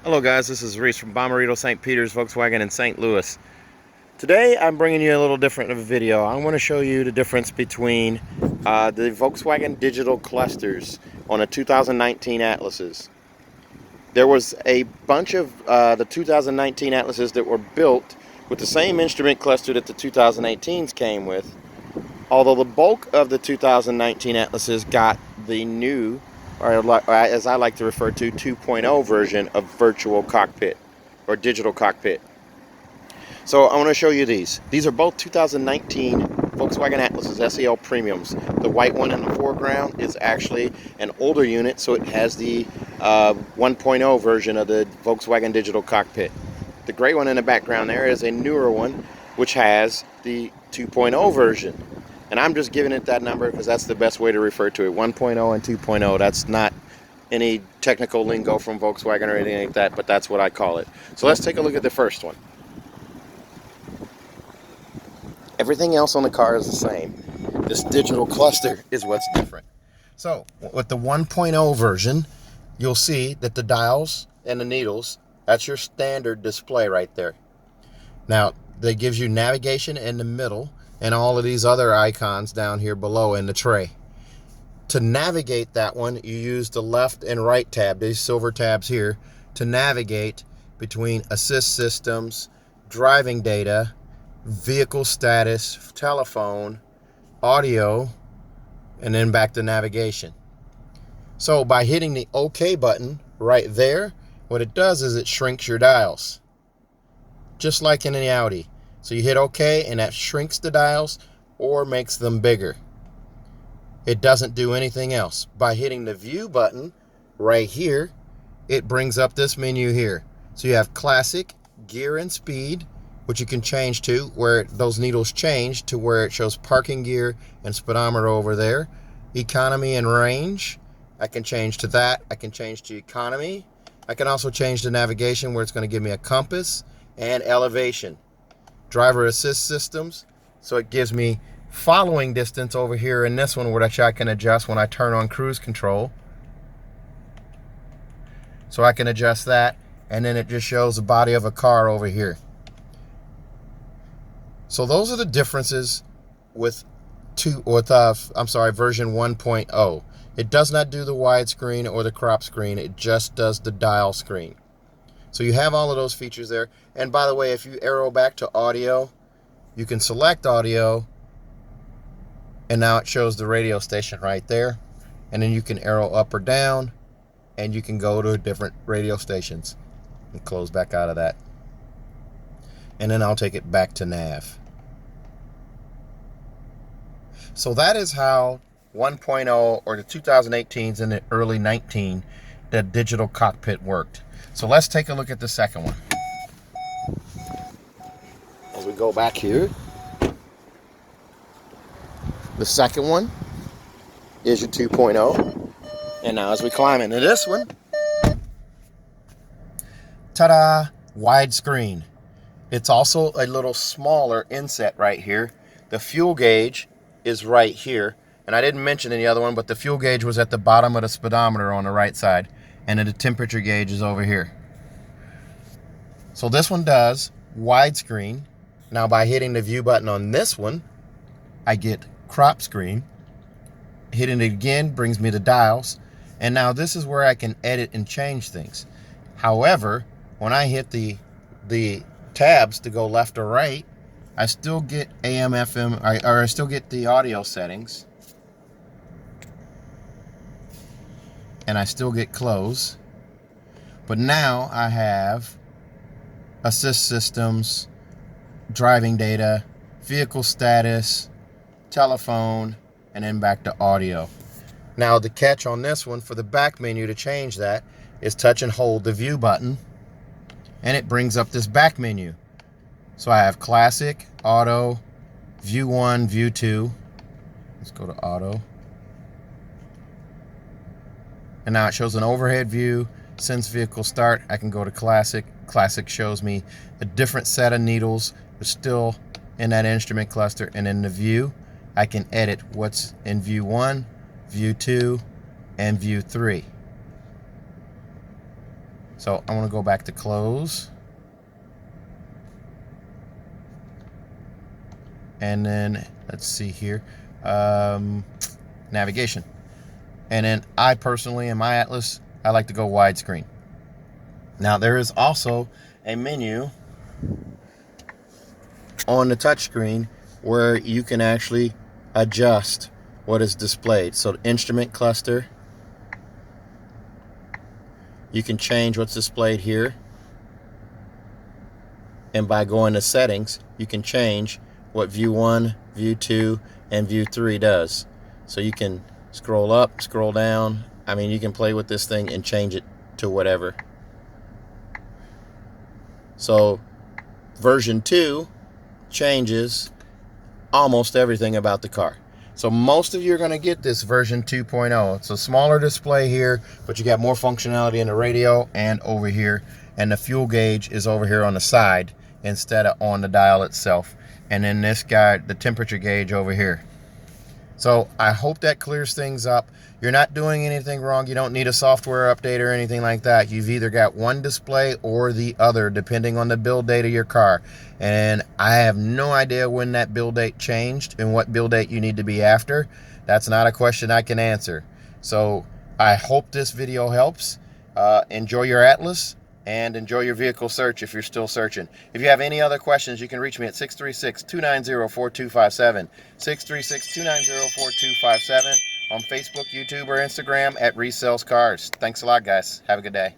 Hello guys, this is Reese from Bommarito St. Peter's Volkswagen in St. Louis. Today I'm bringing you a little different of a video. I want to show you the difference between the Volkswagen Digital clusters on the 2019 Atlases. There was a bunch of the 2019 Atlases that were built with the same instrument cluster that the 2018s came with, although the bulk of the 2019 Atlases got the new, or as I like to refer to, 2.0 version of virtual cockpit or digital cockpit. So I want to show you these. These are both 2019 Volkswagen Atlases SEL Premiums. The white one in the foreground is actually an older unit, so it has the 1.0 version of the Volkswagen Digital Cockpit. The gray one in the background there is a newer one, which has the 2.0 version. And I'm just giving it that number because that's the best way to refer to it. 1.0 and 2.0. That's not any technical lingo from Volkswagen or anything like that, but that's what I call it. So let's take a look at the first one. Everything else on the car is the same. This digital cluster is what's different. So with the 1.0 version, you'll see that the dials and the needles, that's your standard display right there. Now, that gives you navigation in the middle and all of these other icons down here below in the tray. To navigate that one, you use the left and right tab, these silver tabs here, to navigate between assist systems, driving data, vehicle status, telephone, audio, and then back to navigation. So by hitting the OK button right there, what it does is it shrinks your dials, just like in an Audi. So you hit OK and that shrinks the dials or makes them bigger. It doesn't do anything else. By hitting the view button right here, it brings up this menu here. So you have classic, gear and speed, which you can change to where those needles change to where it shows parking gear and speedometer over there. Economy and range, I can change to that. I can change to economy. I can also change the navigation where it's going to give me a compass and elevation. Driver assist systems, so it gives me following distance over here in this one, which I can adjust when I turn on cruise control. So I can adjust that, and then it just shows the body of a car over here. So those are the differences with version 1.0. It does not do the widescreen or the crop screen. It just does the dial screen. So you have all of those features there. And by the way, if you arrow back to audio, you can select audio, and now it shows the radio station right there. And then you can arrow up or down, and you can go to different radio stations and close back out of that. And then I'll take it back to nav. So that is how 1.0 or the 2018s and the early 19, the digital cockpit worked. So let's take a look at the second one. As we go back here, the second one is your 2.0. And now as we climb into this one, ta-da, widescreen. It's also a little smaller inset right here. The fuel gauge is right here. And I didn't mention any other one, but the fuel gauge was at the bottom of the speedometer on the right side. And then the temperature gauge is over here. So this one does widescreen. Now by hitting the view button on this one, I get crop screen. Hitting it again brings me the dials. And now this is where I can edit and change things. However, when I hit the tabs to go left or right, I still get AM, FM, or I still get the audio settings. And I still get close. But now I have assist systems, driving data, vehicle status, telephone, and then back to audio. Now the catch on this one, for the back menu to change that, is touch and hold the view button, and it brings up this back menu. So I have classic, auto, view 1, view 2. Let's go to auto. And now it shows an overhead view. Since vehicle start, I can go to classic. Classic shows me a different set of needles, but still in that instrument cluster. And in the view, I can edit what's in view 1, view 2, and view 3. So I want to go back to close. And then let's see here, navigation. And then I personally, in my Atlas, I like to go widescreen. Now there is also a menu on the touchscreen where you can actually adjust what is displayed. So the instrument cluster, you can change what's displayed here. And by going to settings, you can change what view 1, view 2, and view 3 does. So you can scroll up, scroll down. I mean, you can play with this thing and change it to whatever. So version 2 changes almost everything about the car. So most of you are going to get this version 2.0. It's a smaller display here, but you got more functionality in the radio and over here. And the fuel gauge is over here on the side instead of on the dial itself. And then this guy, the temperature gauge over here. So I hope that clears things up. You're not doing anything wrong. You don't need a software update or anything like that. You've either got one display or the other, depending on the build date of your car. And I have no idea when that build date changed and what build date you need to be after. That's not a question I can answer. So I hope this video helps. Enjoy your Atlas and enjoy your vehicle search if you're still searching. If you have any other questions, you can reach me at 636-290-4257. 636-290-4257 on Facebook, YouTube, or Instagram at Resells Cars. Thanks a lot, guys. Have a good day.